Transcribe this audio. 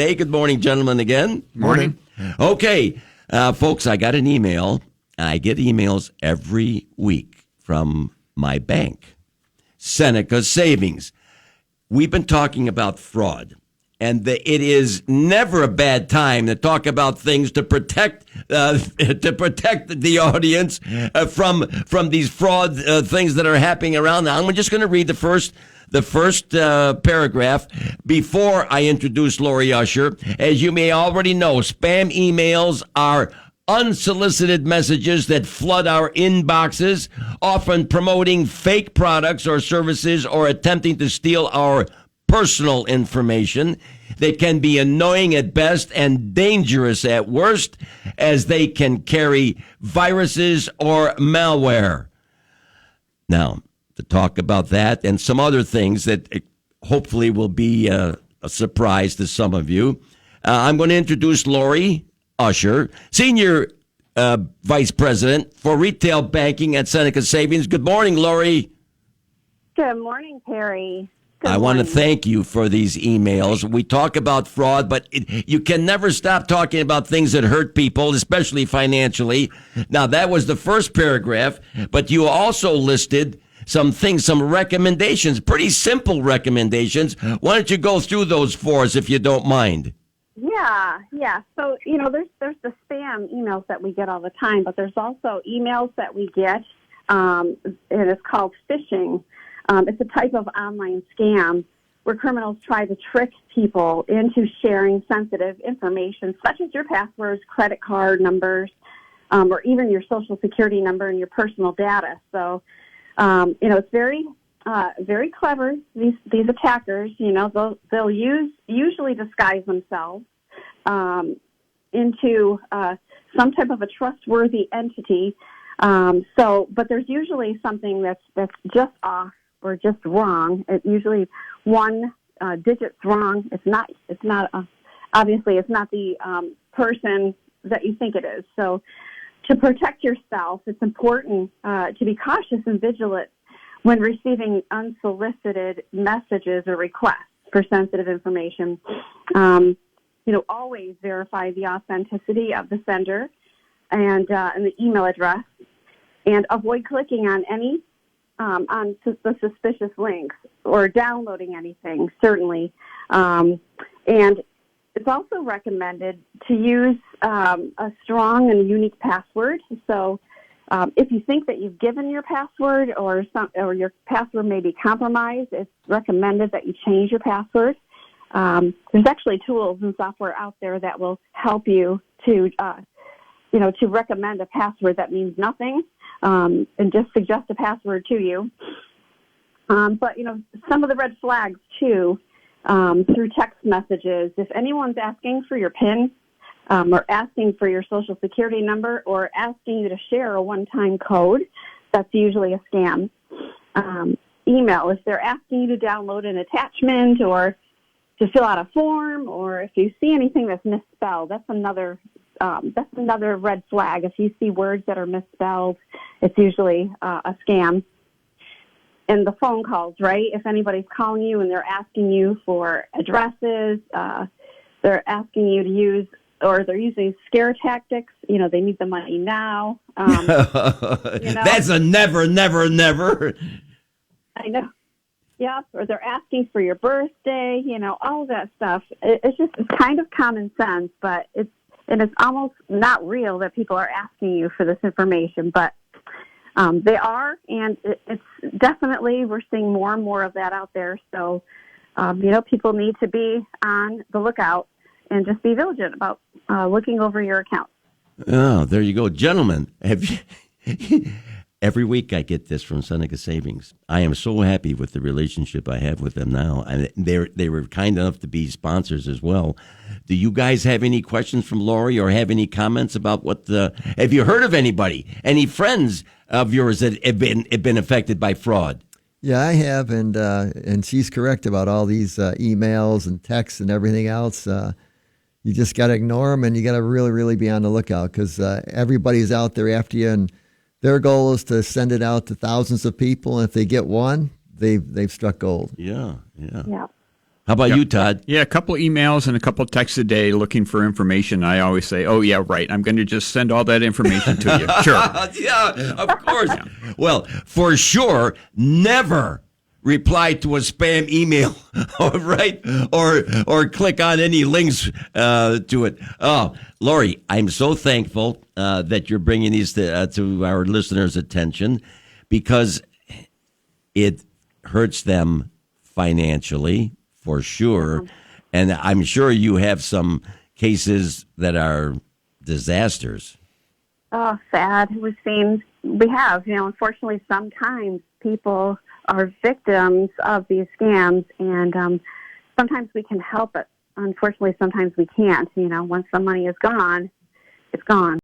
Hey, good morning, gentlemen, again. Morning. Okay, folks, I got an email. I get emails every week from my bank, Seneca Savings. We've been talking about fraud, and it is never a bad time to talk about things to protect the audience from these fraud things that are happening around now. I'm just going to read the first paragraph before I introduce Laurie Ucher. As you may already know, spam emails are unsolicited messages that flood our inboxes, often promoting fake products or services or attempting to steal our personal information. They can be annoying at best and dangerous at worst, as they can carry viruses or malware. Now, to talk about that and some other things that hopefully will be a surprise to some of you, I'm going to introduce Laurie Ucher, Senior Vice President for Retail Banking at Seneca Savings. Good morning, Laurie. Good morning, Perry. I want to thank you for these emails. We talk about fraud, but you can never stop talking about things that hurt people, especially financially. Now, that was the first paragraph, but you also listed some things, some recommendations, pretty simple recommendations. Why don't you go through those for us, if you don't mind? Yeah. So, there's the spam emails that we get all the time, but there's also emails that we get, and it's called phishing. It's a type of online scam where criminals try to trick people into sharing sensitive information, such as your passwords, credit card numbers, or even your social security number and your personal data. So, it's very clever. These attackers, they'll usually disguise themselves into some type of a trustworthy entity. But there's usually something that's just off or just wrong. It usually one digit's wrong. Obviously it's not the person that you think it is. So to protect yourself, it's important to be cautious and vigilant when receiving unsolicited messages or requests for sensitive information. Always verify the authenticity of the sender and the email address, and avoid clicking on any on the suspicious links or downloading anything, certainly. And it's also recommended to use a strong and unique password. So if you think that you've given your password or your password may be compromised, it's recommended that you change your password. There's actually tools and software out there that will help you to recommend a password that means nothing, and just suggest a password to you. But some of the red flags too, through text messages. If anyone's asking for your PIN, or asking for your social security number, or asking you to share a one-time code, that's usually a scam. Email, if they're asking you to download an attachment or to fill out a form, or if you see anything that's misspelled, that's another red flag. If you see words that are misspelled, it's usually a scam. And the phone calls, right? If anybody's calling you and they're asking you for addresses, they're asking you to use, or they're using scare tactics. They need the money now. That's a never, never, never. I know. Yeah, or they're asking for your birthday. All of that stuff. It's kind of common sense, but it's almost not real that people are asking you for this information, but they are, and it's definitely, we're seeing more and more of that out there. So, people need to be on the lookout and just be vigilant about looking over your account. Oh, there you go. Gentlemen, every week I get this from Seneca Savings. I am so happy with the relationship I have with them now. And they were kind enough to be sponsors as well. Do you guys have any questions from Laurie or have any comments about have you heard of anybody, any friends of yours that have been affected by fraud? Yeah, I have, and she's correct about all these emails and texts and everything else. You just got to ignore them, and you got to really, really be on the lookout, because everybody's out there after you, and their goal is to send it out to thousands of people, and if they get one, they've struck gold. Yeah. How about you, Todd? Yeah, a couple emails and a couple texts a day looking for information. I always say, oh, yeah, right. I'm going to just send all that information to you. Sure. Yeah, of course. Well, for sure, never reply to a spam email, right? Or click on any links to it. Oh, Laurie, I'm so thankful that you're bringing these to our listeners' attention, because it hurts them financially, for sure. And I'm sure you have some cases that are disasters. Oh, sad. We have, unfortunately, sometimes people are victims of these scams, and sometimes we can help it. Unfortunately, sometimes we can't. Once the money is gone, it's gone.